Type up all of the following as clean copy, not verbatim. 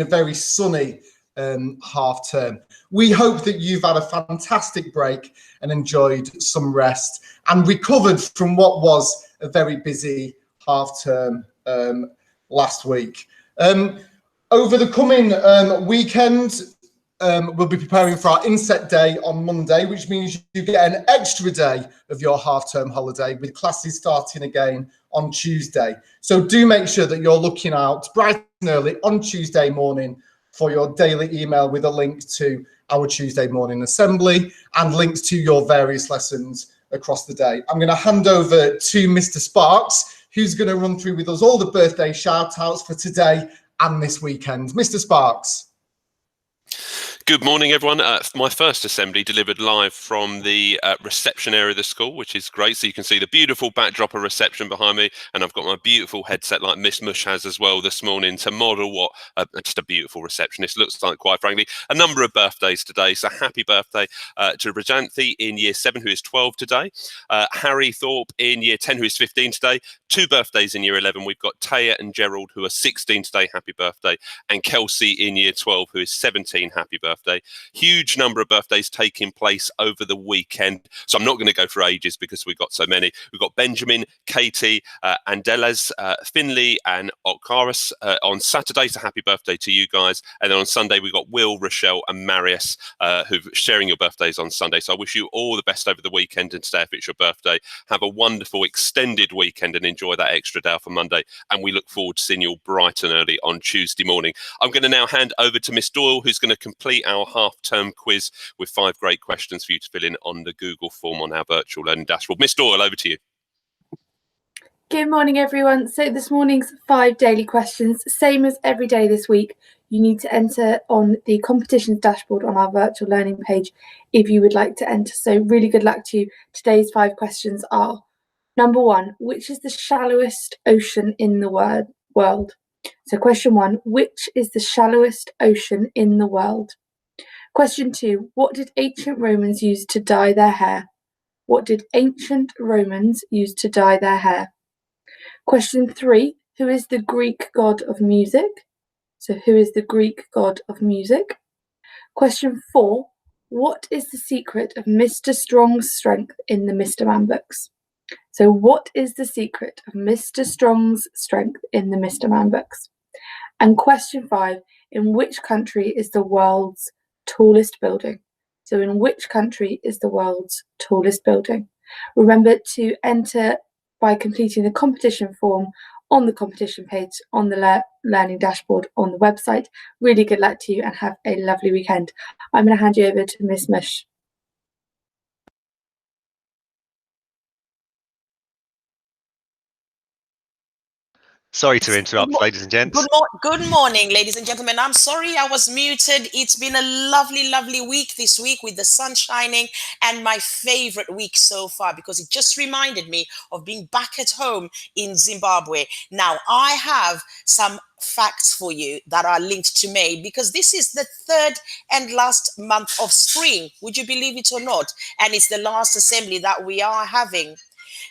a very sunny half term. We hope that you've had a fantastic break and enjoyed some rest and recovered from what was a very busy half term last week. Over the coming weekend, we'll be preparing for our inset day on Monday, which means you get an extra day of your half-term holiday with classes starting again on Tuesday. So do make sure that you're looking out bright and early on Tuesday morning for your daily email with a link to our Tuesday morning assembly and links to your various lessons across the day. I'm going to hand over to Mr. Sparks, who's going to run through with us all the birthday shout-outs for today and this weekend. Mr. Sparks. Good morning, everyone. My first assembly delivered live from the reception area of the school, which is great. So you can see the beautiful backdrop of reception behind me. And I've got my beautiful headset like Miss Mush has as well this morning to model what just a beautiful receptionist looks like, quite frankly. A number of birthdays today. So happy birthday to Rajanthi in year 7, who is 12 today. Harry Thorpe in year 10, who is 15 today. 2 birthdays in year 11. We've got Taya and Gerald, who are 16 today. Happy birthday. And Kelsey in year 12, who is 17. Happy birthday. Huge number of birthdays taking place over the weekend. So I'm not going to go through ages because we've got so many. We've got Benjamin, Katie, Andelas, Finley and Okaris on Saturday. So happy birthday to you guys. And then on Sunday, we've got Will, Rochelle and Marius who've sharing your birthdays on Sunday. So I wish you all the best over the weekend. And today, if it's your birthday, have a wonderful extended weekend and enjoy that extra day for Monday. And we look forward to seeing you all bright and early on Tuesday morning. I'm going to now hand over to Miss Doyle, who's going to complete our half-term quiz with 5 great questions for you to fill in on the Google form on our virtual learning dashboard. Miss Doyle, over to you. Good morning, everyone. So this morning's 5 daily questions, same as every day this week. You need to enter on the competitions dashboard on our virtual learning page if you would like to enter. So really good luck to you. Today's 5 questions are: number 1, which is the shallowest ocean in the world? So question 1, which is the shallowest ocean in the world? Question 2, what did ancient Romans use to dye their hair? What did ancient Romans use to dye their hair? Question 3, who is the Greek god of music? So who is the Greek god of music? Question 4, what is the secret of Mr. Strong's strength in the Mr. Man books? So what is the secret of Mr. Strong's strength in the Mr. Man books? And question 5, in which country is the world's tallest building? So in which country is the world's tallest building? Remember to enter by completing the competition form on the competition page on the learning dashboard on the website. Really good luck to you and have a lovely weekend. I'm going to hand you over to Miss Mush. Sorry to interrupt, ladies and gents. Good morning, ladies and gentlemen. I'm sorry I was muted. It's been a lovely, lovely week this week with the sun shining, and my favorite week so far because it just reminded me of being back at home in Zimbabwe. Now, I have some facts for you that are linked to May because this is the 3rd and last month of spring. Would you believe it or not? And it's the last assembly that we are having.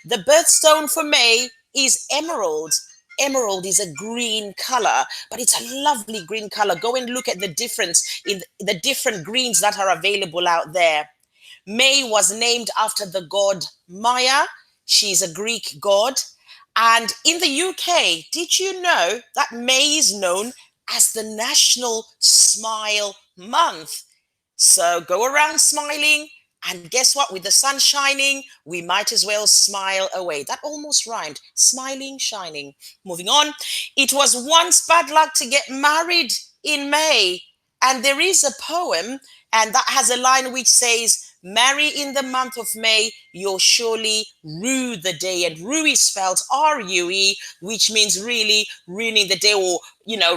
The birthstone for May is emerald. Emerald is a green color, but it's a lovely green color. Go and look at the difference in the different greens that are available out there. May was named after the god Maya. She's a Greek god. And in the UK, did you know that May is known as the National Smile Month? So go around smiling. And guess what? With the sun shining, we might as well smile away. That almost rhymed. Smiling, shining. Moving on. It was once bad luck to get married in May. And there is a poem, and that has a line which says, marry in the month of May, you'll surely rue the day. And rue is spelled R-U-E, which means really ruining the day or,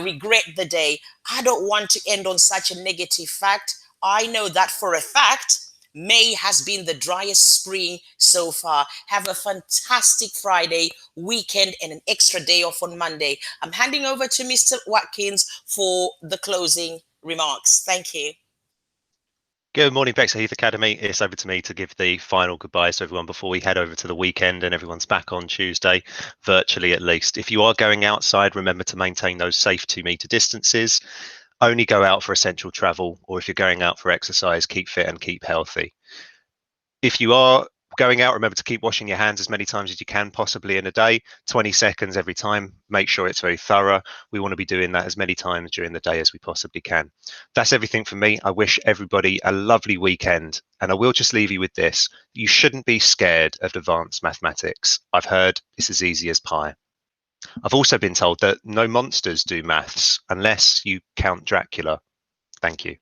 regret the day. I don't want to end on such a negative fact. I know that for a fact. May has been the driest spring so far. Have a fantastic Friday, weekend, and an extra day off on Monday. I'm handing over to Mr. Watkins for the closing remarks. Thank you. Good morning, Bexleyheath Academy. It's over to me to give the final goodbyes to everyone before we head over to the weekend and everyone's back on Tuesday, virtually at least. If you are going outside, remember to maintain those safe 2-metre distances. Only go out for essential travel, or if you're going out for exercise, keep fit and keep healthy. If you are going out, remember to keep washing your hands as many times as you can, possibly in a day, 20 seconds every time. Make sure it's very thorough. We want to be doing that as many times during the day as we possibly can. That's everything from me. I wish everybody a lovely weekend. And I will just leave you with this. You shouldn't be scared of advanced mathematics. I've heard it's as easy as pie. I've also been told that no monsters do maths unless you count Dracula. Thank you.